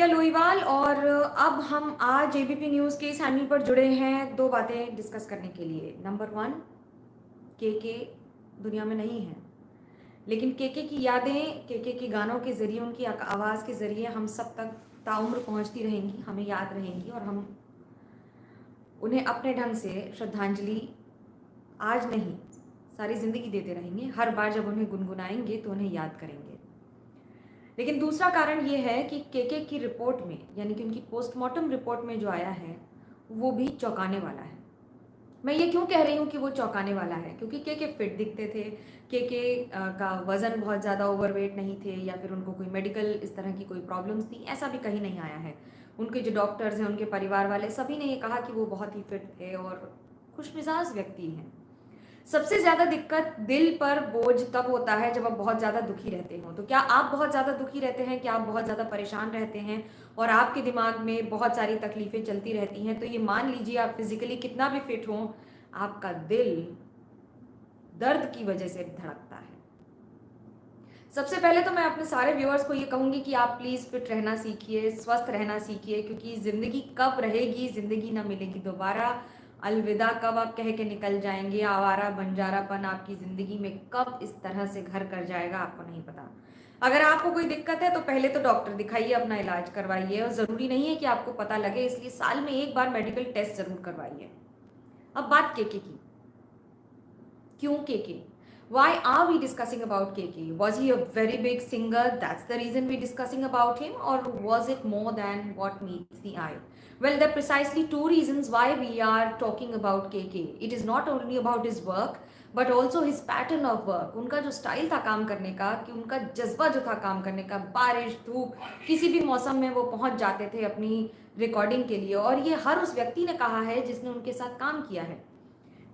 प्रज्ञा लोहीवाल और अब हम आज एबीपी न्यूज़ के इस हैंडल पर जुड़े हैं दो बातें डिस्कस करने के लिए। नंबर वन, के दुनिया में नहीं है, लेकिन के की यादें के गानों के ज़रिए, उनकी आवाज़ के ज़रिए हम सब तक ताउम्र पहुंचती रहेंगी, हमें याद रहेंगी और हम उन्हें अपने ढंग से श्रद्धांजलि आज नहीं सारी ज़िंदगी देते रहेंगे। हर बार जब उन्हें गुनगुनाएंगे तो उन्हें याद करेंगे। लेकिन दूसरा कारण ये है कि के की रिपोर्ट में, यानी कि उनकी पोस्टमार्टम रिपोर्ट में जो आया है वो भी चौंकाने वाला है। मैं ये क्यों कह रही हूँ कि वो चौंकाने वाला है, क्योंकि के फिट दिखते थे, का वज़न बहुत ज़्यादा ओवरवेट नहीं थे या फिर उनको कोई मेडिकल इस तरह की कोई प्रॉब्लम्स थी, ऐसा भी कहीं नहीं आया है। उनके जो डॉक्टर्स हैं, उनके परिवार वाले सभी ने ये कहा कि वो बहुत ही फिट थे और खुशमिजाज व्यक्ति हैं। सबसे ज़्यादा दिक्कत दिल पर बोझ तब होता है जब आप बहुत ज़्यादा दुखी रहते हो। तो क्या आप बहुत ज़्यादा दुखी रहते हैं, क्या आप बहुत ज़्यादा परेशान रहते हैं और आपके दिमाग में बहुत सारी तकलीफ़ें चलती रहती हैं, तो ये मान लीजिए आप फिज़िकली कितना भी फिट हों, आपका दिल दर्द की वजह से धड़कता है। सबसे पहले तो मैं अपने सारे व्यूअर्स को ये कहूँगी कि आप प्लीज़ फिट रहना सीखिए, स्वस्थ रहना सीखिए, क्योंकि ज़िंदगी कब रहेगी, ज़िंदगी ना मिलेगी दोबारा। अलविदा कब आप कह के निकल जाएंगे, आवारा बंजारापन आपकी ज़िंदगी में कब इस तरह से घर कर जाएगा, आपको नहीं पता। अगर आपको कोई दिक्कत है तो पहले तो डॉक्टर दिखाइए, अपना इलाज करवाइए, और ज़रूरी नहीं है कि आपको पता लगे, इसलिए साल में एक बार मेडिकल टेस्ट ज़रूर करवाइए। अब बात के की, क्यों के? Why are we discussing about KK? Was he a very big singer? That's the reason we're discussing about him, or was it more than what meets the eye? Well, there are precisely two reasons why we are talking about KK. It is not only about his work, but also his pattern of work. उनका जो style था काम करने का, कि उनका जज्बा जो था काम करने का, बारिश धूप किसी भी मौसम में वो पहुंच जाते थे अपनी रिकॉर्डिंग के लिए। और ये हर उस व्यक्ति ने कहा है जिसने उनके साथ काम किया है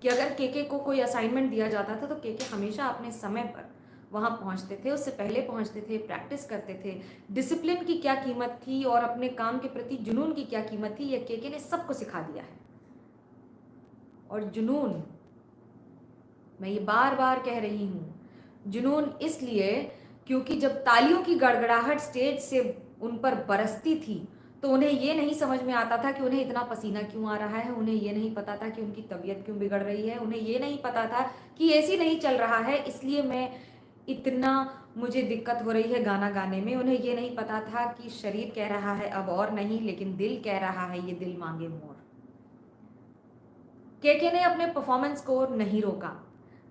कि अगर के को कोई असाइनमेंट दिया जाता था तो के हमेशा अपने समय पर वहाँ पहुँचते थे, उससे पहले पहुँचते थे, प्रैक्टिस करते थे। डिसिप्लिन की क्या कीमत थी और अपने काम के प्रति जुनून की क्या कीमत थी, यह के ने सबको सिखा दिया है। और जुनून, मैं ये बार बार कह रही हूँ, जुनून इसलिए क्योंकि जब तालियों की गड़गड़ाहट स्टेज से उन पर बरसती थी तो उन्हें ये नहीं समझ में आता था कि उन्हें इतना पसीना क्यों आ रहा है, उन्हें ये नहीं पता था कि उनकी तबीयत क्यों बिगड़ रही है, उन्हें ये नहीं पता था कि एसी नहीं चल रहा है इसलिए मुझे दिक्कत हो रही है गाना गाने में। उन्हें ये नहीं पता था कि शरीर कह रहा है अब और नहीं, लेकिन दिल कह रहा है ये दिल मांगे मोर। के ने अपने परफॉर्मेंस को नहीं रोका।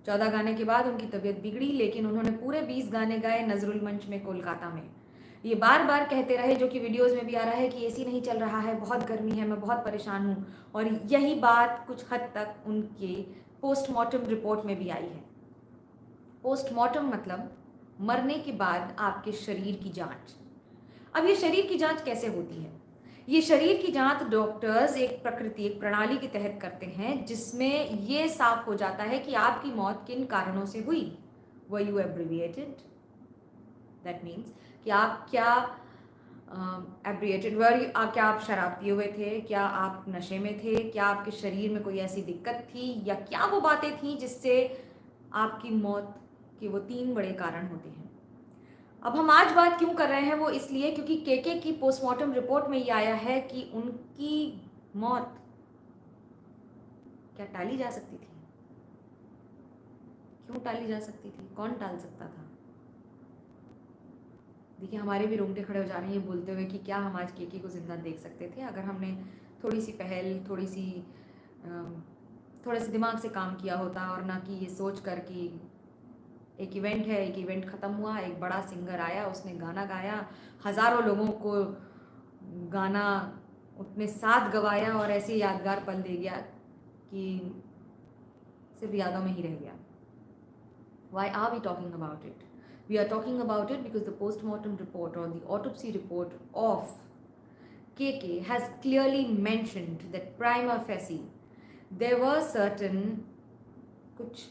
14 गाने के बाद उनकी तबीयत बिगड़ी, लेकिन उन्होंने पूरे 20 गाने गाए नजरुल मंच में कोलकाता में। ये बार बार कहते रहे, जो कि वीडियोस में भी आ रहा है, कि एसी नहीं चल रहा है, बहुत गर्मी है, मैं बहुत परेशान हूँ। और यही बात कुछ हद तक उनके पोस्टमार्टम रिपोर्ट में भी आई है। पोस्टमार्टम मतलब मरने के बाद आपके शरीर की जांच। अब ये शरीर की जांच कैसे होती है? ये शरीर की जांच डॉक्टर्स एक प्रणाली के तहत करते हैं, जिसमें ये साफ हो जाता है कि आपकी मौत किन कारणों से हुई। Were you abbreviated, that means कि आप क्या एब्रिएटेड वर, क्या आप शराब पिए हुए थे, क्या आप नशे में थे, क्या आपके शरीर में कोई ऐसी दिक्कत थी, या क्या वो बातें थी जिससे आपकी मौत के वो 3 बड़े कारण होते हैं। अब हम आज बात क्यों कर रहे हैं, वो इसलिए क्योंकि के की पोस्टमार्टम रिपोर्ट में ये आया है कि उनकी मौत क्या टाली जा सकती थी? क्यों टाली जा सकती थी? कौन टाल सकता था? देखिए, हमारे भी रोंगटे खड़े हो जा रहे हैं ये बोलते हुए कि क्या हम आज के को जिंदा देख सकते थे अगर हमने थोड़ी सी पहल, थोड़े से दिमाग से काम किया होता, और ना कि ये सोच कर कि एक इवेंट है, एक इवेंट ख़त्म हुआ, एक बड़ा सिंगर आया, उसने गाना गाया, हज़ारों लोगों को गाना अपने साथ गवाया और ऐसे यादगार पल दे गया कि सिर्फ यादों में ही रह गया। Why are we talking about it? We are talking about it because the postmortem report or the autopsy report of KK has clearly mentioned that prima facie there were certain कुछ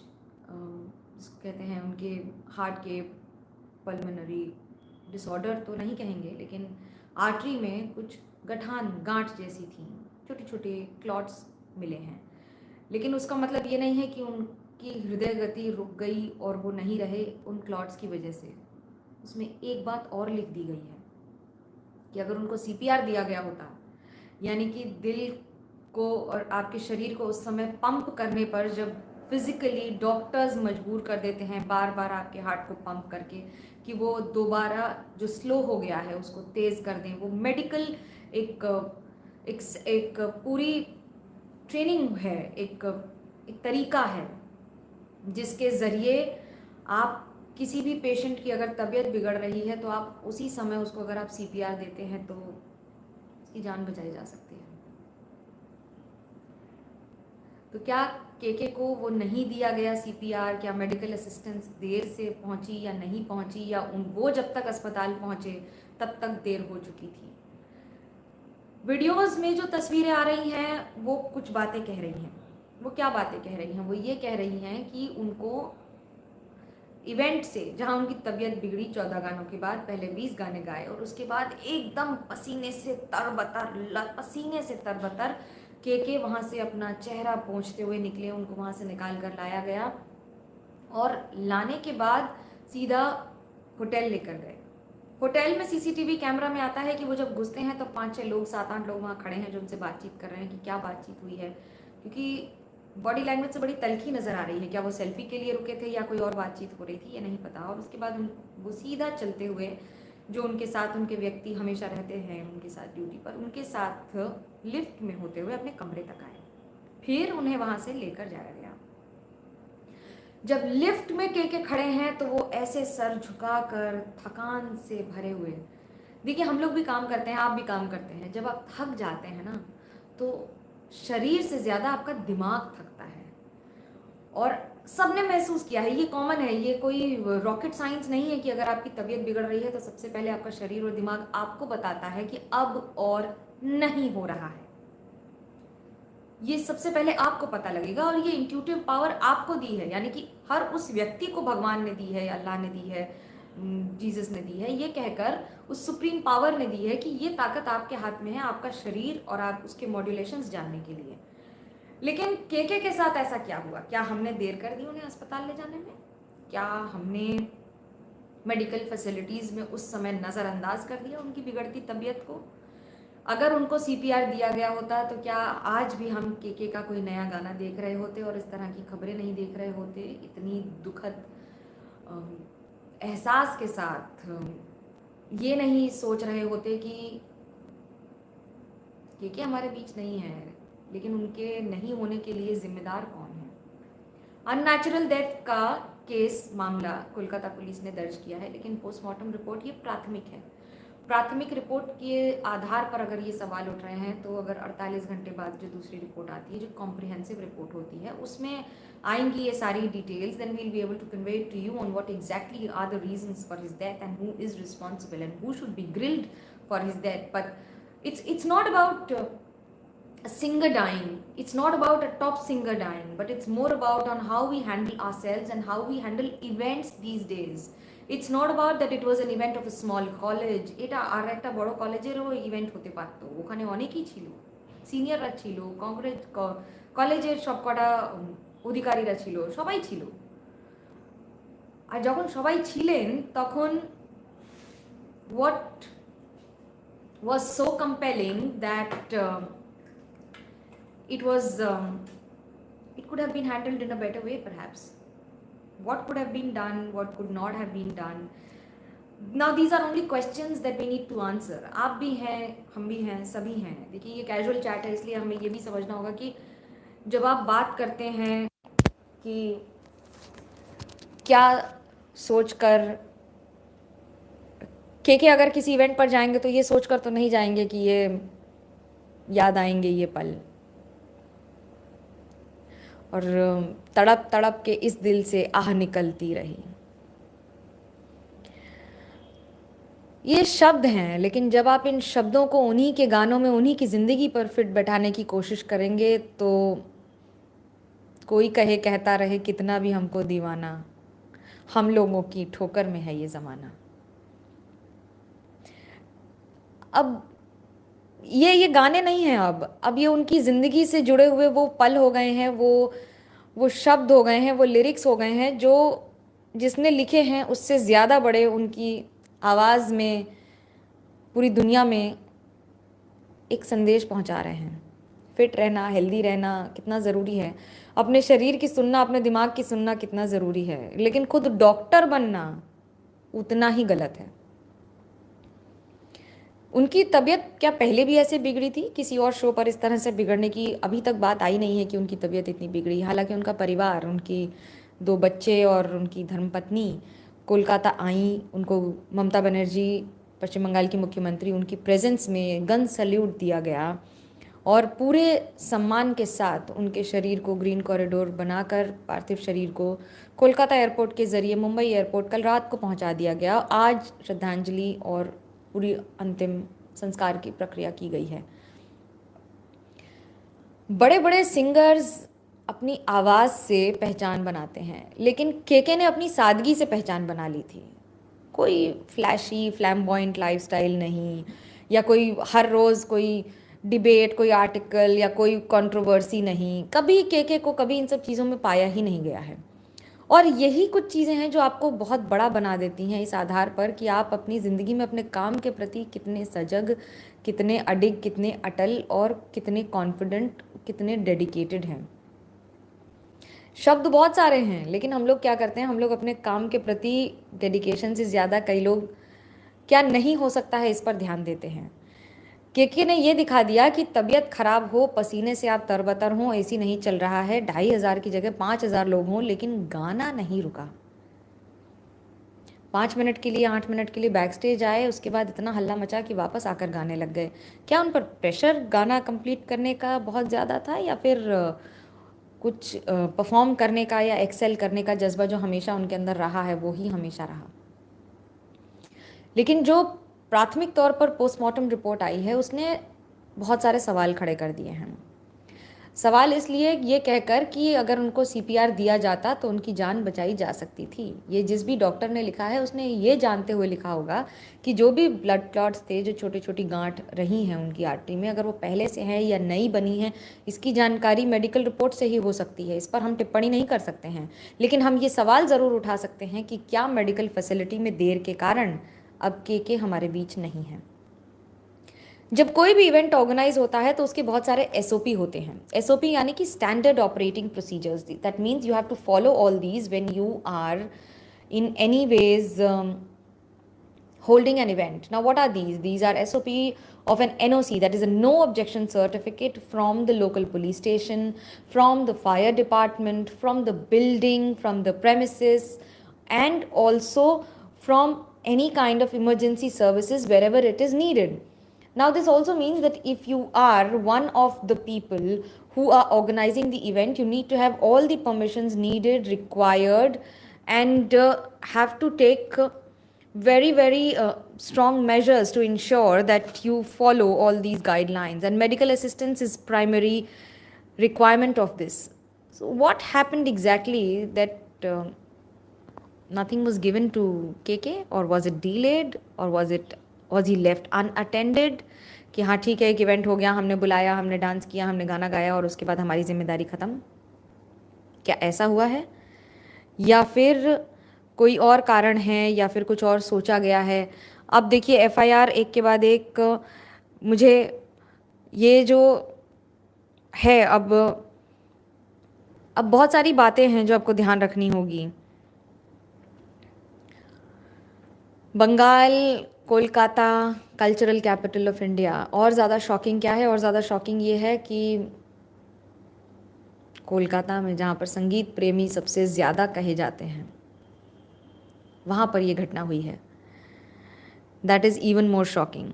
जिसको कहते हैं उनके हार्ट के pulmonary disorder तो नहीं कहेंगे, लेकिन आर्टरी में कुछ गांठ जैसी थी, छोटे छोटे क्लॉट्स मिले हैं। लेकिन उसका मतलब ये नहीं है कि उनकी हृदय गति रुक गई और वो नहीं रहे उन क्लॉट्स की वजह से। उसमें एक बात और लिख दी गई है कि अगर उनको सीपीआर दिया गया होता, यानी कि दिल को और आपके शरीर को उस समय पंप करने पर, जब फिजिकली डॉक्टर्स मजबूर कर देते हैं बार बार आपके हार्ट को पंप करके कि वो दोबारा जो स्लो हो गया है उसको तेज़ कर दें, वो मेडिकल एक एक, एक पूरी ट्रेनिंग है, एक तरीका है जिसके ज़रिए आप किसी भी पेशेंट की अगर तबीयत बिगड़ रही है तो आप उसी समय उसको अगर आप सीपीआर देते हैं तो उसकी जान बचाई जा सकती है। तो क्या केके को वो नहीं दिया गया सीपीआर? क्या मेडिकल असिस्टेंस देर से पहुंची या नहीं पहुंची, या वो जब तक अस्पताल पहुंचे तब तक देर हो चुकी थी? वीडियोस में जो तस्वीरें आ रही हैं वो कुछ बातें कह रही हैं। वो क्या बातें कह रही हैं? वो ये कह रही हैं कि उनको इवेंट से, जहां उनकी तबीयत बिगड़ी 14 गानों के बाद, पहले 20 गाने गाए और उसके बाद एकदम पसीने से तरबतर के वहां से अपना चेहरा पोंछते हुए निकले। उनको वहां से निकाल कर लाया गया और लाने के बाद सीधा होटल लेकर गए। होटल में सीसीटीवी कैमरा में आता है कि वो जब घुसते हैं तो 5-6 लोग, 7-8 लोग वहाँ खड़े हैं जो उनसे बातचीत कर रहे हैं कि क्या बातचीत हुई है, क्योंकि बॉडी लैंग्वेज से बड़ी तल्खी नज़र आ रही है। क्या वो सेल्फी के लिए रुके थे या कोई और बातचीत हो रही थी, ये नहीं पता। और उसके बाद वो सीधा चलते हुए, जो उनके साथ उनके व्यक्ति हमेशा रहते हैं उनके साथ ड्यूटी पर, उनके साथ लिफ्ट में होते हुए अपने कमरे तक आए। फिर उन्हें वहाँ से लेकर जाया गया। जब लिफ्ट में के खड़े हैं तो वो ऐसे सर झुकाकर थकान से भरे हुए, देखिए हम लोग भी काम करते हैं, आप भी काम करते हैं, जब आप थक जाते हैं ना तो शरीर से ज़्यादा आपका दिमाग थकता है। और सबने महसूस किया है, ये कॉमन है, ये कोई रॉकेट साइंस नहीं है कि अगर आपकी तबीयत बिगड़ रही है तो सबसे पहले आपका शरीर और दिमाग आपको बताता है कि अब और नहीं हो रहा है। ये सबसे पहले आपको पता लगेगा और ये इंट्यूटिव पावर आपको दी है, यानी कि हर उस व्यक्ति को भगवान ने दी है, अल्लाह ने दी है, जीसस ने दी है, ये कहकर उस सुप्रीम पावर ने दी है कि ये ताकत आपके हाथ में है, आपका शरीर और आप उसके मॉड्यूलेशंस जानने के लिए। लेकिन के साथ ऐसा क्या हुआ? क्या हमने देर कर दी उन्हें अस्पताल ले जाने में? क्या हमने मेडिकल फैसिलिटीज़ में उस समय नज़रअंदाज कर दिया उनकी बिगड़ती तबीयत को? अगर उनको सीपीआर दिया गया होता तो क्या आज भी हम के का कोई नया गाना देख रहे होते और इस तरह की खबरें नहीं देख रहे होते? इतनी दुखद एहसास के साथ ये नहीं सोच रहे होते कि के हमारे बीच नहीं है, लेकिन उनके नहीं होने के लिए जिम्मेदार कौन है? अननेचुरल डेथ का केस मामला कोलकाता पुलिस ने दर्ज किया है, लेकिन पोस्टमार्टम रिपोर्ट ये प्राथमिक है। प्राथमिक रिपोर्ट के आधार पर अगर ये सवाल उठ रहे हैं तो अगर 48 घंटे बाद जो दूसरी रिपोर्ट आती है, जो कॉम्प्रिहेंसिव रिपोर्ट होती है, उसमें आएंगी ये सारी details, then we'll be able to convey to you on what exactly are the reasons for his death and who is responsible and who should be grilled for his death. But it's not about a singer dying, it's not about a top singer dying, but it's more about on how we handle ourselves and how we handle events these days. It's not about that it was an event of a small college, এটা আর একটা বড় কলেজেরও event হতে পারত, ওখানে অনেকেই ছিল, সিনিয়ররা ছিল, কলেজের সবকটা অধিকারীরা ছিল, সবাই ছিল। আর যখন সবাই ছিলেন তখন what was so compelling that it could have been handled in a better way perhaps. What could have been done, what could not have been done? Now these are only questions that we need to answer. आप भी हैं, हम भी हैं, सभी हैं। देखिए ये कैजुअल चैट है, इसलिए हमें ये भी समझना होगा कि जब आप बात करते हैं कि क्या सोचकर के अगर किसी इवेंट पर जाएंगे तो ये सोचकर तो नहीं जाएंगे कि ये याद आएंगे ये पल, और तड़प तड़प के इस दिल से आह निकलती रही। ये शब्द हैं, लेकिन जब आप इन शब्दों को उन्हीं के गानों में उन्हीं की ज़िंदगी पर फिट बैठाने की कोशिश करेंगे तो कोई कहे कहता रहे कितना भी हमको दीवाना, हम लोगों की ठोकर में है ये ज़माना। अब ये गाने नहीं हैं, अब ये उनकी ज़िंदगी से जुड़े हुए वो पल हो गए हैं, वो शब्द हो गए हैं, वो लिरिक्स हो गए हैं जो जिसने लिखे हैं उससे ज़्यादा बड़े उनकी आवाज़ में पूरी दुनिया में एक संदेश पहुंचा रहे हैं। फिट रहना, हेल्दी रहना कितना ज़रूरी है, अपने शरीर की सुनना, अपने दिमाग की सुनना कितना ज़रूरी है, लेकिन खुद डॉक्टर बनना उतना ही गलत है। उनकी तबीयत क्या पहले भी ऐसे बिगड़ी थी? किसी और शो पर इस तरह से बिगड़ने की अभी तक बात आई नहीं है कि उनकी तबीयत इतनी बिगड़ी। हालांकि उनका परिवार, उनकी 2 बच्चे और उनकी धर्मपत्नी कोलकाता आई, उनको ममता बनर्जी पश्चिम बंगाल की मुख्यमंत्री, उनकी प्रेजेंस में गन सल्यूट दिया गया और पूरे सम्मान के साथ उनके शरीर को ग्रीन कॉरिडोर बनाकर पार्थिव शरीर को कोलकाता एयरपोर्ट के ज़रिए मुंबई एयरपोर्ट कल रात को पहुंचा दिया गया। आज श्रद्धांजलि और पूरी अंतिम संस्कार की प्रक्रिया की गई है। बड़े बड़े सिंगर्स अपनी आवाज़ से पहचान बनाते हैं, लेकिन केके ने अपनी सादगी से पहचान बना ली थी। कोई फ्लैशी फ्लैम्बॉइंट लाइफस्टाइल नहीं, या कोई हर रोज़ कोई डिबेट, कोई आर्टिकल या कोई कंट्रोवर्सी नहीं। कभी केके को कभी इन सब चीज़ों में पाया ही नहीं गया है। और यही कुछ चीज़ें हैं जो आपको बहुत बड़ा बना देती हैं इस आधार पर कि आप अपनी ज़िंदगी में अपने काम के प्रति कितने सजग, कितने अडिग, कितने अटल और कितने कॉन्फिडेंट, कितने डेडिकेटेड हैं। शब्द बहुत सारे हैं, लेकिन हम लोग क्या करते हैं, हम लोग अपने काम के प्रति डेडिकेशन से ज़्यादा कई लोग क्या नहीं हो सकता है इस पर ध्यान देते हैं। केके ने ये दिखा दिया कि तबीयत खराब हो, पसीने से आप तरबतर हों, एसी नहीं चल रहा है, 2500 की जगह 5000 लोग हों, लेकिन गाना नहीं रुका। 5 मिनट के लिए, 8 मिनट के लिए बैक स्टेज आए, उसके बाद इतना हल्ला मचा कि वापस आकर गाने लग गए। क्या उन पर प्रेशर गाना कंप्लीट करने का बहुत ज़्यादा था, या फिर कुछ परफॉर्म करने का या एक्सेल करने का जज्बा जो हमेशा उनके अंदर रहा है वो ही हमेशा रहा। लेकिन जो प्राथमिक तौर पर पोस्टमार्टम रिपोर्ट आई है उसने बहुत सारे सवाल खड़े कर दिए हैं। सवाल इसलिए ये कहकर कि अगर उनको सीपीआर दिया जाता तो उनकी जान बचाई जा सकती थी। ये जिस भी डॉक्टर ने लिखा है उसने ये जानते हुए लिखा होगा कि जो भी ब्लड क्लॉट्स थे, जो छोटी छोटी गांठ रही हैं उनकी आर्टरी में, अगर वो पहले से हैं या नई बनी हैं, इसकी जानकारी मेडिकल रिपोर्ट से ही हो सकती है। इस पर हम टिप्पणी नहीं कर सकते हैं, लेकिन हम ये सवाल ज़रूर उठा सकते हैं कि क्या मेडिकल फैसिलिटी में देर के कारण अब केके हमारे बीच नहीं है। जब कोई भी इवेंट ऑर्गेनाइज होता है तो उसके बहुत सारे एसओपी होते हैं। एसओपी यानी कि standard operating procedures. That means you have to follow all these when you are in any ways holding an event. Now what are these? These are SOP of an NOC, that is a no objection certificate, from the local police station, from the fire department, from the building, from the premises, and also from any kind of emergency services wherever it is needed. Now this also means that if you are one of the people who are organizing the event, you need to have all the permissions needed, required, and have to take very strong measures to ensure that you follow all these guidelines, and medical assistance is primary requirement of this. So what happened exactly that nothing was given to KK, or was it delayed, or was he left unattended कि हाँ ठीक है एक event हो गया, हमने बुलाया, हमने डांस किया, हमने गाना गाया और उसके बाद हमारी जिम्मेदारी ख़त्म? क्या ऐसा हुआ है, या फिर कोई और कारण है, या फिर कुछ और सोचा गया है? अब देखिए एफआईआर एक के बाद एक, मुझे ये जो है अब बहुत सारी बातें हैं जो आपको ध्यान रखनी होगी। Bengal, Kolkata, cultural capital of India. और ज़्यादा शॉकिंग क्या है? और ज़्यादा शॉकिंग ये है कि कोलकाता में, जहाँ पर संगीत प्रेमी सबसे ज़्यादा कहे जाते हैं, वहाँ पर ये घटना हुई है। That is even more shocking.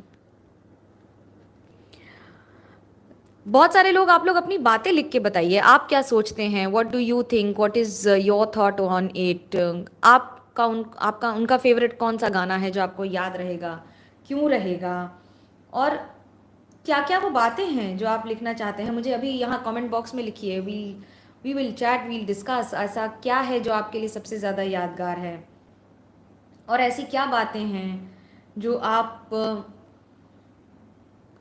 बहुत सारे लोग, आप लोग अपनी बातें लिख के बताइए, आप क्या सोचते हैं? What do you think? What is your thought on it? आपका उनका फेवरेट कौन सा गाना है जो आपको याद रहेगा, क्यों रहेगा, और क्या क्या वो बातें हैं जो आप लिखना चाहते हैं? मुझे अभी यहाँ कमेंट बॉक्स में लिखिए। We will chat, we'll discuss. ऐसा क्या है जो आपके लिए सबसे ज़्यादा यादगार है, और ऐसी क्या बातें हैं जो आप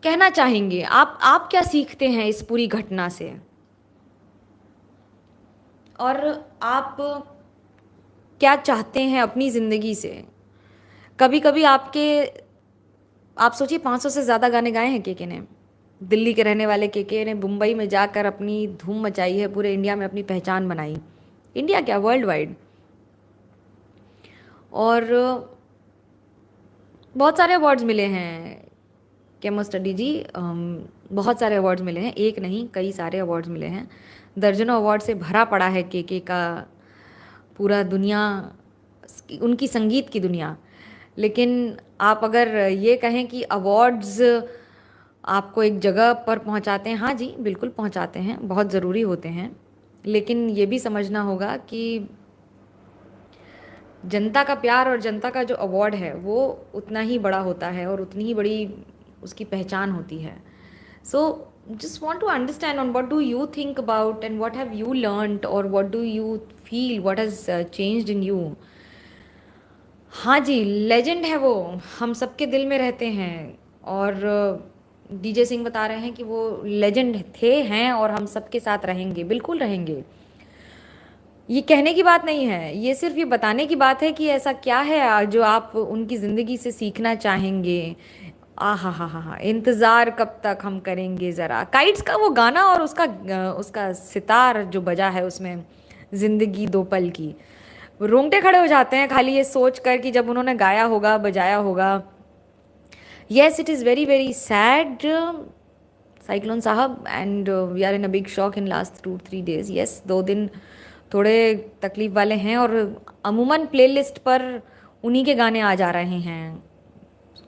कहना चाहेंगे? आप क्या सीखते हैं इस पूरी घटना से, और आप क्या चाहते हैं अपनी ज़िंदगी से? कभी कभी आप सोचिए 500 से ज़्यादा गाने गाए हैं केके ने। दिल्ली के रहने वाले केके ने मुंबई में जाकर अपनी धूम मचाई है, पूरे इंडिया में अपनी पहचान बनाई, इंडिया क्या वर्ल्ड वाइड। और बहुत सारे अवार्ड्स मिले हैं केमो स्टडी जी, बहुत सारे अवार्ड्स मिले हैं, एक नहीं कई सारे अवार्ड्स मिले हैं। दर्जनों अवार्ड से भरा पड़ा है केके का पूरा दुनिया, उनकी संगीत की दुनिया। लेकिन आप अगर ये कहें कि अवार्ड्स आपको एक जगह पर पहुंचाते हैं, हाँ जी बिल्कुल पहुंचाते हैं, बहुत ज़रूरी होते हैं। लेकिन ये भी समझना होगा कि जनता का प्यार और जनता का जो अवार्ड है वो उतना ही बड़ा होता है और उतनी ही बड़ी उसकी पहचान होती है। सो just want to understand on what do you think about and what have you learned or what do you feel, what has changed in you। हाँ जी, लेजेंड है वो, हम सबके दिल में रहते हैं। और डीजे सिंह बता रहे हैं कि वो लेजेंड थे, हैं और हम सबके साथ रहेंगे, बिल्कुल रहेंगे। ये कहने की बात नहीं है, ये सिर्फ ये बताने की बात है कि ऐसा क्या है जो आप उनकी ज़िंदगी से सीखना चाहेंगे। आ हा, इंतज़ार कब तक हम करेंगे ज़रा, काइट्स का वो गाना और उसका सितार जो बजा है उसमें, ज़िंदगी दो पल की, रोंगटे खड़े हो जाते हैं खाली ये सोच कर कि जब उन्होंने गाया होगा, बजाया होगा। Yes, it is very very sad cyclone साहब, and we are in a big shock in last 2-3 days। Yes, 2 दिन थोड़े तकलीफ वाले हैं और अमूमन प्लेलिस्ट पर उन्हीं के गाने आ जा रहे हैं,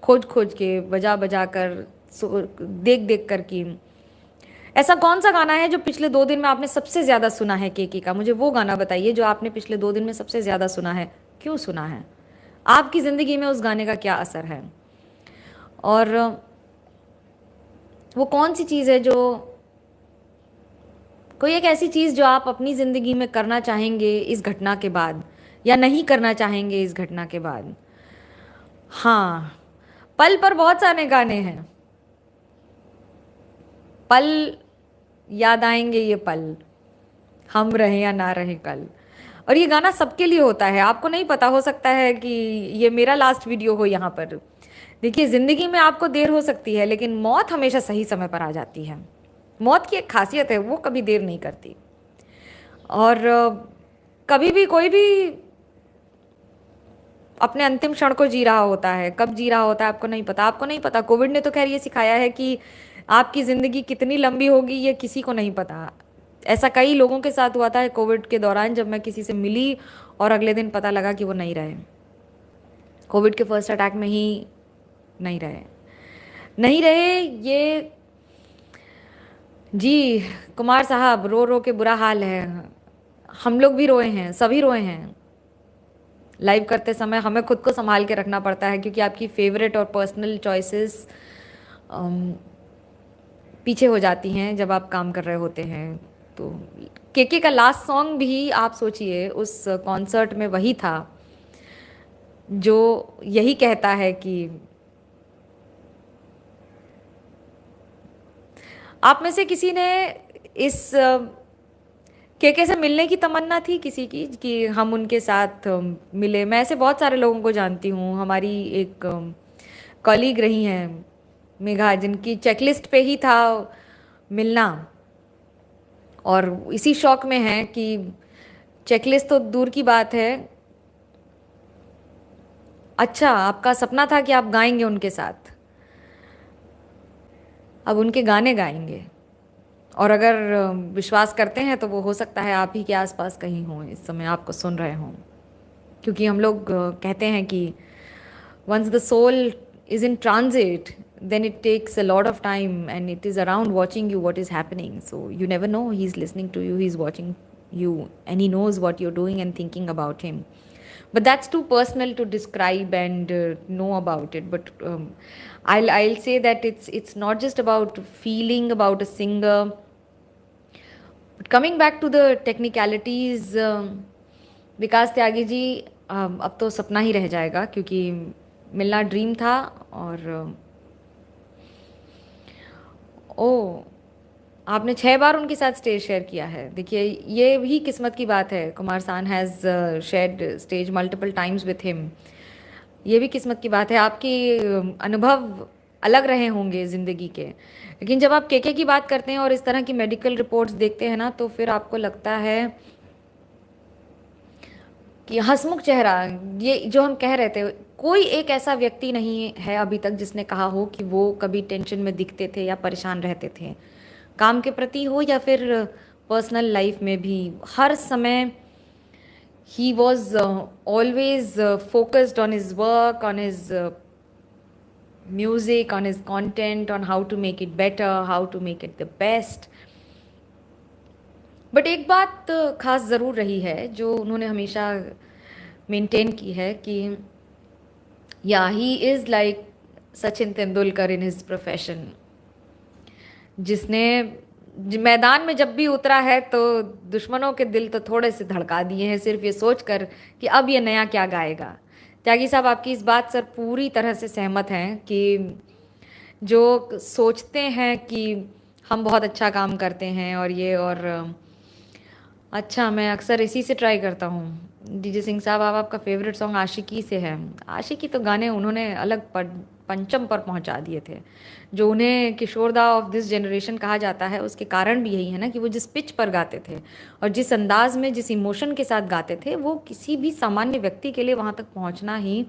खोज खोज के, बजा बजा कर, देख देख कर कि ऐसा कौन सा गाना है जो पिछले 2 दिन में आपने सबसे ज़्यादा सुना है केके का। मुझे वो गाना बताइए जो आपने पिछले 2 दिन में सबसे ज़्यादा सुना है, क्यों सुना है, आपकी ज़िंदगी में उस गाने का क्या असर है, और वो कौन सी चीज़ है जो, कोई एक ऐसी चीज़ जो आप अपनी ज़िंदगी में करना चाहेंगे इस घटना के बाद, या नहीं करना चाहेंगे इस घटना के बाद। हाँ, पल पर बहुत सारे गाने हैं, पल याद आएंगे ये पल, हम रहे या ना रहे कल। और ये गाना सबके लिए होता है, आपको नहीं पता, हो सकता है कि ये मेरा लास्ट वीडियो हो यहाँ पर। देखिए, ज़िंदगी में आपको देर हो सकती है लेकिन मौत हमेशा सही समय पर आ जाती है। मौत की एक खासियत है, वो कभी देर नहीं करती। और कभी भी कोई भी अपने अंतिम क्षण को जी रहा होता है, कब जी रहा होता है आपको नहीं पता, आपको नहीं पता। कोविड ने तो खैर ये सिखाया है कि आपकी ज़िंदगी कितनी लंबी होगी ये किसी को नहीं पता। ऐसा कई लोगों के साथ हुआ था कोविड के दौरान, जब मैं किसी से मिली और अगले दिन पता लगा कि वो नहीं रहे, कोविड के फर्स्ट अटैक में ही नहीं रहे। ये जी कुमार साहब, रो रो के बुरा हाल है, हम लोग भी रोए हैं, सभी रोए हैं। लाइव करते समय हमें खुद को संभाल के रखना पड़ता है क्योंकि आपकी फेवरेट और पर्सनल चॉइसेस पीछे हो जाती हैं जब आप काम कर रहे होते हैं। तो केके का लास्ट सॉन्ग भी आप सोचिए, उस कॉन्सर्ट में वही था जो यही कहता है कि आप में से किसी ने इस केके से मिलने की तमन्ना थी किसी की कि हम उनके साथ मिले। मैं ऐसे बहुत सारे लोगों को जानती हूँ, हमारी एक कॉलीग रही हैं मेघा, जिनकी चेकलिस्ट पे ही था मिलना, और इसी शौक में है कि चेकलिस्ट तो दूर की बात है, अच्छा आपका सपना था कि आप गाएंगे उनके साथ, अब उनके गाने गाएंगे। और अगर विश्वास करते हैं तो वो हो सकता है आप ही के आसपास कहीं हों, इस समय आपको सुन रहे हों, क्योंकि हम लोग कहते हैं कि once the soul is in transit then it takes a lot of time and it is around watching you what is happening, so you never know, he's listening to you, he's watching you, and he knows what you're doing and thinking about him. But that's too personal to describe and know about it. But I'll say that it's not just about feeling about a singer. But coming back to the technicalities, विकास त्यागी जी, अब तो सपना ही रह जाएगा क्योंकि मिलना dream था। और आपने 6 बार उनके साथ स्टेज शेयर किया है। देखिए, ये भी किस्मत की बात है। कुमार सान has shared stage multiple times with him, ये भी किस्मत की बात है। आपकी अनुभव अलग रहे होंगे ज़िंदगी के। लेकिन जब आप केके की बात करते हैं और इस तरह की मेडिकल रिपोर्ट्स देखते हैं ना, तो फिर आपको लगता है कि हंसमुख चेहरा, ये जो हम कह रहे थे, कोई एक ऐसा व्यक्ति नहीं है अभी तक जिसने कहा हो कि वो कभी टेंशन में दिखते थे या परेशान रहते थे, काम के प्रति हो या फिर पर्सनल लाइफ में भी। हर समय he was always focused on his work, on his music, on his content, on how to make it better, how to make it the best. But एक बात खास ज़रूर रही है जो उन्होंने हमेशा मेंटेन की है कि या he is like Sachin Tendulkar in his profession, जिसने मैदान में जब भी उतरा है तो दुश्मनों के दिल तो थोड़े से धड़का दिए हैं, सिर्फ ये सोच कर कि अब ये नया क्या गाएगा। त्यागी साहब, आपकी इस बात से पूरी तरह से सहमत हैं कि जो सोचते हैं कि हम बहुत अच्छा काम करते हैं और ये और अच्छा, मैं अक्सर इसी से ट्राई करता हूँ। डीजे सिंह साहब, आपका फेवरेट सॉन्ग आशिकी से है। आशिकी तो गाने उन्होंने अलग पंचम पर पहुंचा दिए थे। जो उन्हें किशोरदा ऑफ दिस जनरेशन कहा जाता है, उसके कारण भी यही है ना कि वो जिस पिच पर गाते थे और जिस अंदाज में, जिस इमोशन के साथ गाते थे, वो किसी भी सामान्य व्यक्ति के लिए वहाँ तक पहुँचना ही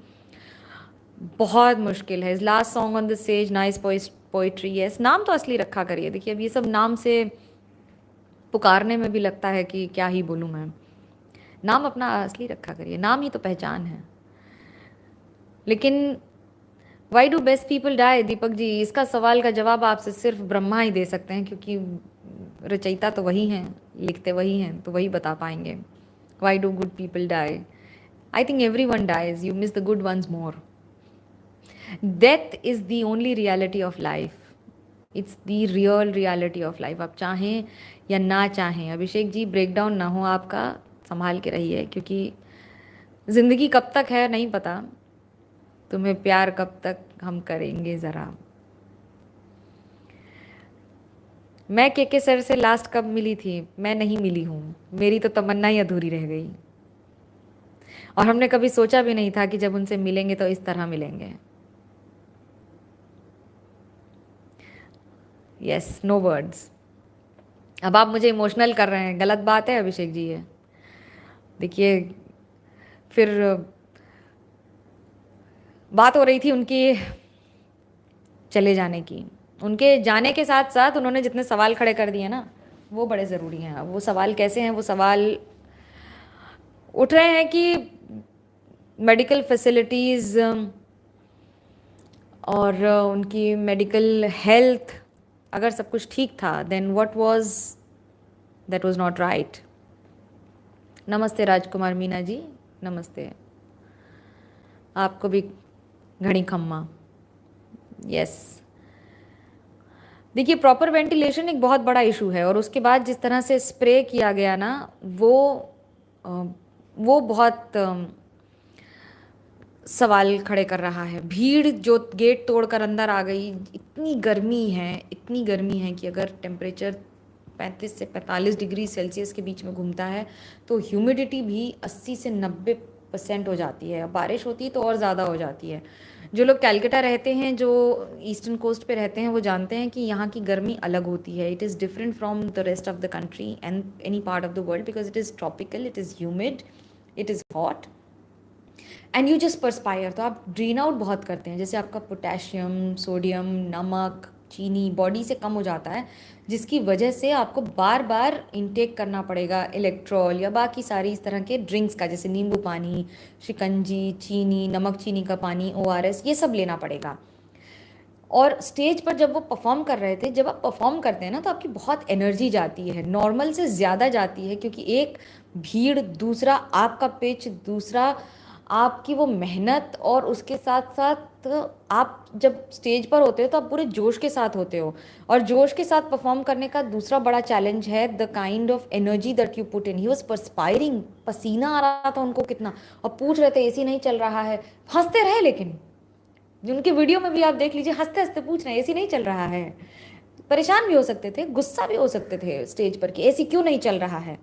बहुत मुश्किल है। Last song on the stage, nice poetry. Yes, नाम तो असली रखा करिए। देखिए, अब ये सब नाम से पुकारने में भी लगता है कि क्या ही बोलूँ मैं। नाम अपना असली रखा करिए, नाम ही तो पहचान है। लेकिन why do best people die? Deepak ji, इसका सवाल का जवाब आपसे सिर्फ ब्रह्मा ही दे सकते हैं, क्योंकि रचयिता तो वही हैं, लिखते वही हैं, तो वही बता पाएंगे। Why do good people die? I think everyone dies, you miss the good ones more. Death is the only reality of life, it's the real reality of life, आप चाहें या ना चाहें। अभिषेक जी, ब्रेक डाउन ना हो आपका, संभाल के रहिए, क्योंकि ज़िंदगी कब तक है नहीं पता, तुम्हें प्यार कब तक हम करेंगे ज़रा। मैं के सर से लास्ट कब मिली थी? मैं नहीं मिली हूँ, मेरी तो तमन्ना ही अधूरी रह गई। और हमने कभी सोचा भी नहीं था कि जब उनसे मिलेंगे तो इस तरह मिलेंगे। Yes, no words. अब आप मुझे इमोशनल कर रहे हैं, गलत बात है अभिषेक जी ये। देखिए, फिर बात हो रही थी उनकी चले जाने की। उनके जाने के साथ साथ उन्होंने जितने सवाल खड़े कर दिए ना, वो बड़े ज़रूरी हैं। वो सवाल कैसे हैं? वो सवाल उठ रहे हैं कि मेडिकल फैसिलिटीज़ और उनकी मेडिकल हेल्थ, अगर सब कुछ ठीक था, then what was that was not right. नमस्ते राजकुमार मीना जी, नमस्ते। आपको भी घड़ी खम्मा। यस, देखिए, प्रॉपर वेंटिलेशन एक बहुत बड़ा इशू है, और उसके बाद जिस तरह से स्प्रे किया गया ना, वो बहुत सवाल खड़े कर रहा है। भीड़ जो गेट तोड़कर अंदर आ गई, इतनी गर्मी है, इतनी गर्मी है कि अगर टेम्परेचर 35 से 45 डिग्री सेल्सियस के बीच में घूमता है तो ह्यूमिडिटी भी 80 से 90% हो जाती है। बारिश होती है तो और ज़्यादा हो जाती है। जो लोग कैलकाटा रहते हैं, जो ईस्टर्न कोस्ट पे रहते हैं, वो जानते हैं कि यहाँ की गर्मी अलग होती है। It is different from the rest of the country and any part of the world, because it is tropical, it is humid, it is hot and you just perspire. तो आप ड्रेन आउट बहुत करते हैं, जैसे आपका potassium, sodium, नमक, चीनी body से कम हो जाता है, जिसकी वजह से आपको बार बार इनटेक करना पड़ेगा इलेक्ट्रॉल या बाकी सारी इस तरह के ड्रिंक्स का, जैसे नींबू पानी, शिकंजी, चीनी, नमक चीनी का पानी, ORS, ये सब लेना पड़ेगा। और स्टेज पर जब वो परफॉर्म कर रहे थे, जब आप परफॉर्म करते हैं ना, तो आपकी बहुत एनर्जी जाती है, नॉर्मल से ज़्यादा जाती है, क्योंकि एक भीड़, दूसरा आपका पिच, दूसरा आपकी वो मेहनत, और उसके साथ साथ आप जब स्टेज पर होते हो तो आप पूरे जोश के साथ होते हो। और जोश के साथ परफॉर्म करने का दूसरा बड़ा चैलेंज है the kind of energy that you put in. He was perspiring, पसीना आ रहा था उनको कितना, और पूछ रहे थे एसी नहीं चल रहा है। हंसते रहे, लेकिन उनके वीडियो में भी आप देख लीजिए, हंसते हंसते पूछ रहे हैं एसी नहीं चल रहा है। परेशान भी हो सकते थे, गुस्सा भी हो सकते थे स्टेज पर कि एसी क्यों नहीं चल रहा है।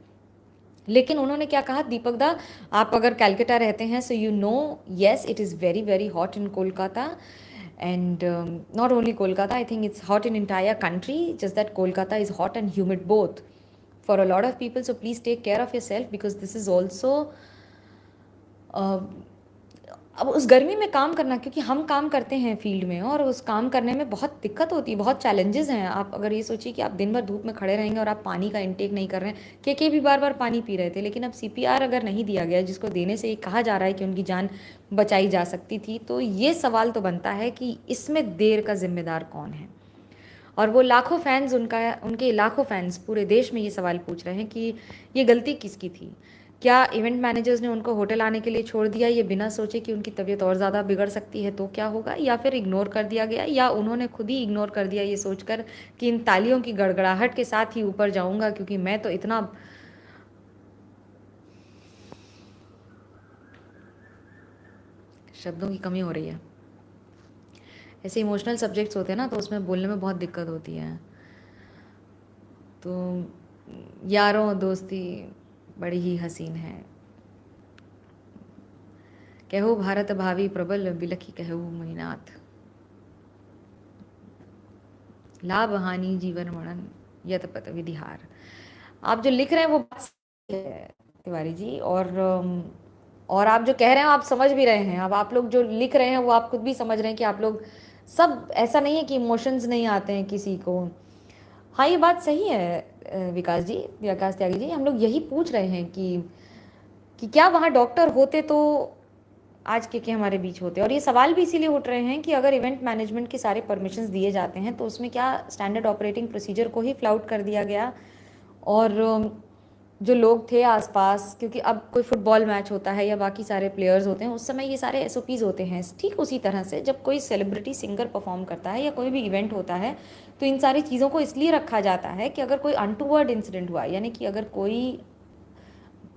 लेकिन उन्होंने क्या कहा, दीपक दा, आप अगर कैलकाटा रहते हैं, so you know, yes, it is very very hot in Kolkata And not only Kolkata, I think it's hot in entire country, just that Kolkata is hot and humid both for a lot of people. So please take care of yourself, because this is also अब उस गर्मी में काम करना, क्योंकि हम काम करते हैं फील्ड में और उस काम करने में बहुत दिक्कत होती है, बहुत चैलेंजेस हैं। आप अगर ये सोचिए कि आप दिन भर धूप में खड़े रहेंगे और आप पानी का इंटेक नहीं कर रहे हैं। के भी बार बार पानी पी रहे थे, लेकिन अब CPR अगर नहीं दिया गया, जिसको देने से ये कहा जा रहा है कि उनकी जान बचाई जा सकती थी, तो ये सवाल तो बनता है कि इसमें देर का जिम्मेदार कौन है। और वो लाखों फैंस, उनके लाखों फैंस पूरे देश में ये सवाल पूछ रहे हैं कि ये गलती किसकी थी। क्या इवेंट मैनेजर्स ने उनको होटल आने के लिए छोड़ दिया, ये बिना सोचे कि उनकी तबीयत और ज़्यादा बिगड़ सकती है तो क्या होगा, या फिर इग्नोर कर दिया गया, या उन्होंने खुद ही इग्नोर कर दिया ये सोचकर कि इन तालियों की गड़गड़ाहट के साथ ही ऊपर जाऊंगा, क्योंकि मैं तो इतना शब्दों की कमी हो रही है। ऐसे इमोशनल सब्जेक्ट्स होते हैं ना, तो उसमें बोलने में बहुत दिक्कत होती है। तो यारों दोस्ती बड़ी ही हसीन है, कहू भारत भावी प्रबल बिलखी कहू महीनाथ, लाभ हानि जीवन मरण यत पत विधिहार। आप जो लिख रहे हैं वो बात सही है तिवारी जी, और आप जो कह रहे हैं आप समझ भी रहे हैं। अब आप लोग जो लिख रहे हैं वो आप खुद भी समझ रहे हैं कि आप लोग सब, ऐसा नहीं है कि इमोशंस नहीं आते हैं किसी को। हाँ, ये बात सही है विकास त्यागी जी, हम लोग यही पूछ रहे हैं कि क्या वहाँ डॉक्टर होते तो आज के हमारे बीच होते। और ये सवाल भी इसीलिए उठ रहे हैं कि अगर इवेंट मैनेजमेंट के सारे परमिशंस दिए जाते हैं तो उसमें क्या स्टैंडर्ड ऑपरेटिंग प्रोसीजर को ही फ्लाउट कर दिया गया। और जो लोग थे आसपास, क्योंकि अब कोई फुटबॉल मैच होता है या बाकी सारे प्लेयर्स होते हैं, उस समय ये सारे SOPs होते हैं। ठीक उसी तरह से जब कोई सेलिब्रिटी सिंगर परफॉर्म करता है या कोई भी इवेंट होता है, तो इन सारी चीज़ों को इसलिए रखा जाता है कि अगर कोई अनटूवर्ड इंसिडेंट हुआ, यानी कि अगर कोई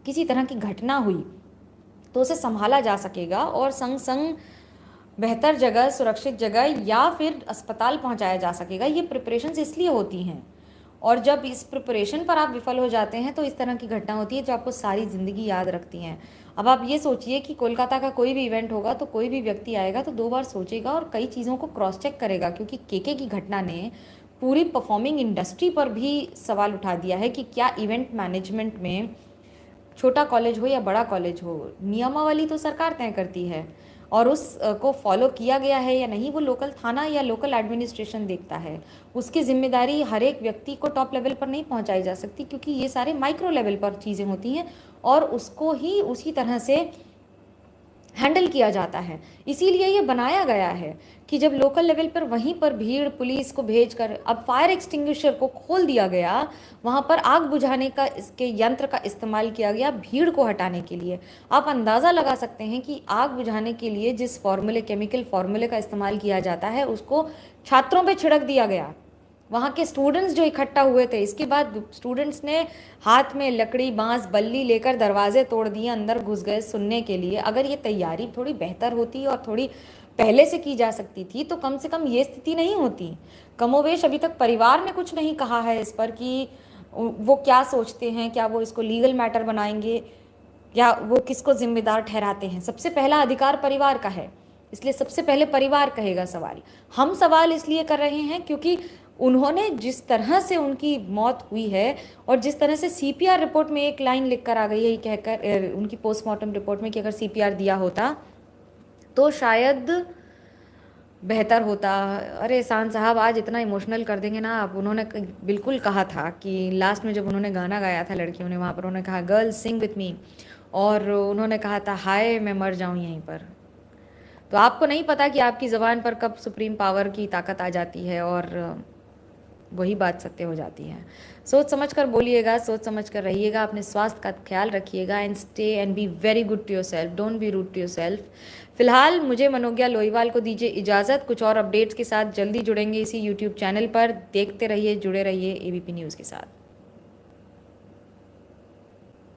किसी तरह की घटना हुई, तो उसे संभाला जा सकेगा और संग संग बेहतर जगह, सुरक्षित जगह या फिर अस्पताल पहुंचाया जा सकेगा। ये प्रिपरेशंस इसलिए होती हैं, और जब इस प्रिपरेशन पर आप विफल हो जाते हैं तो इस तरह की घटना होती है जो आपको सारी ज़िंदगी याद रखती हैं। अब आप ये सोचिए कि कोलकाता का कोई भी इवेंट होगा तो कोई भी व्यक्ति आएगा तो 2 बार सोचेगा और कई चीज़ों को क्रॉस चेक करेगा, क्योंकि के की घटना ने पूरी परफॉर्मिंग इंडस्ट्री पर भी सवाल उठा दिया है कि क्या इवेंट मैनेजमेंट में, छोटा कॉलेज हो या बड़ा कॉलेज हो, नियमावली तो सरकार तय करती है और उस को फॉलो किया गया है या नहीं वो लोकल थाना या लोकल एडमिनिस्ट्रेशन देखता है। उसकी जिम्मेदारी हर एक व्यक्ति को टॉप लेवल पर नहीं पहुंचाई जा सकती, क्योंकि ये सारे माइक्रो लेवल पर चीज़ें होती हैं और उसको ही उसी तरह से हैंडल किया जाता है। इसीलिए ये बनाया गया है कि जब लोकल लेवल पर वहीं पर भीड़, पुलिस को भेजकर अब फायर एक्सटिंग्विशर को खोल दिया गया, वहाँ पर आग बुझाने का इसके यंत्र का इस्तेमाल किया गया भीड़ को हटाने के लिए। आप अंदाज़ा लगा सकते हैं कि आग बुझाने के लिए जिस फॉर्मूले, केमिकल फॉर्मूले का इस्तेमाल किया जाता है, उसको छात्रों पर छिड़क दिया गया, वहाँ के स्टूडेंट्स जो इकट्ठा हुए थे। इसके बाद स्टूडेंट्स ने हाथ में लकड़ी, बांस, बल्ली लेकर दरवाजे तोड़ दिए, अंदर घुस गए सुनने के लिए। अगर ये तैयारी थोड़ी बेहतर होती और थोड़ी पहले से की जा सकती थी तो कम से कम ये स्थिति नहीं होती। कमोवेश अभी तक परिवार ने कुछ नहीं कहा है इस पर कि वो क्या सोचते हैं, क्या वो इसको लीगल मैटर बनाएंगे या वो किसको जिम्मेदार ठहराते हैं। सबसे पहला अधिकार परिवार का है, इसलिए सबसे पहले परिवार कहेगा सवाल। हम सवाल इसलिए कर रहे हैं क्योंकि उन्होंने जिस तरह से उनकी मौत हुई है और जिस तरह से CPR रिपोर्ट में एक लाइन लिखकर आ गई है कहकर उनकी पोस्टमार्टम रिपोर्ट में कि अगर CPR दिया होता तो शायद बेहतर होता। अरे एहसान साहब, आज इतना इमोशनल कर देंगे ना आप। उन्होंने बिल्कुल कहा था कि लास्ट में जब उन्होंने गाना गाया था लड़कियों ने, वहाँ पर उन्होंने कहा गर्ल्स सिंग विथ मी, और उन्होंने कहा था हाय मैं मर जाऊँ यहीं पर। तो आपको नहीं पता कि आपकी ज़बान पर कब सुप्रीम पावर की ताकत आ जाती है और वही बात सत्य हो जाती है। सोच समझ कर बोलिएगा, सोच समझ कर रहिएगा, अपने स्वास्थ्य का ख्याल रखिएगा and stay and be very good to your self, don't be rude to your self. फिलहाल मुझे मनोज्ञा लोईवाल को दीजिए इजाज़त। कुछ और अपडेट्स के साथ जल्दी जुड़ेंगे इसी यूट्यूब चैनल पर। देखते रहिए, जुड़े रहिए ABP न्यूज़ के साथ।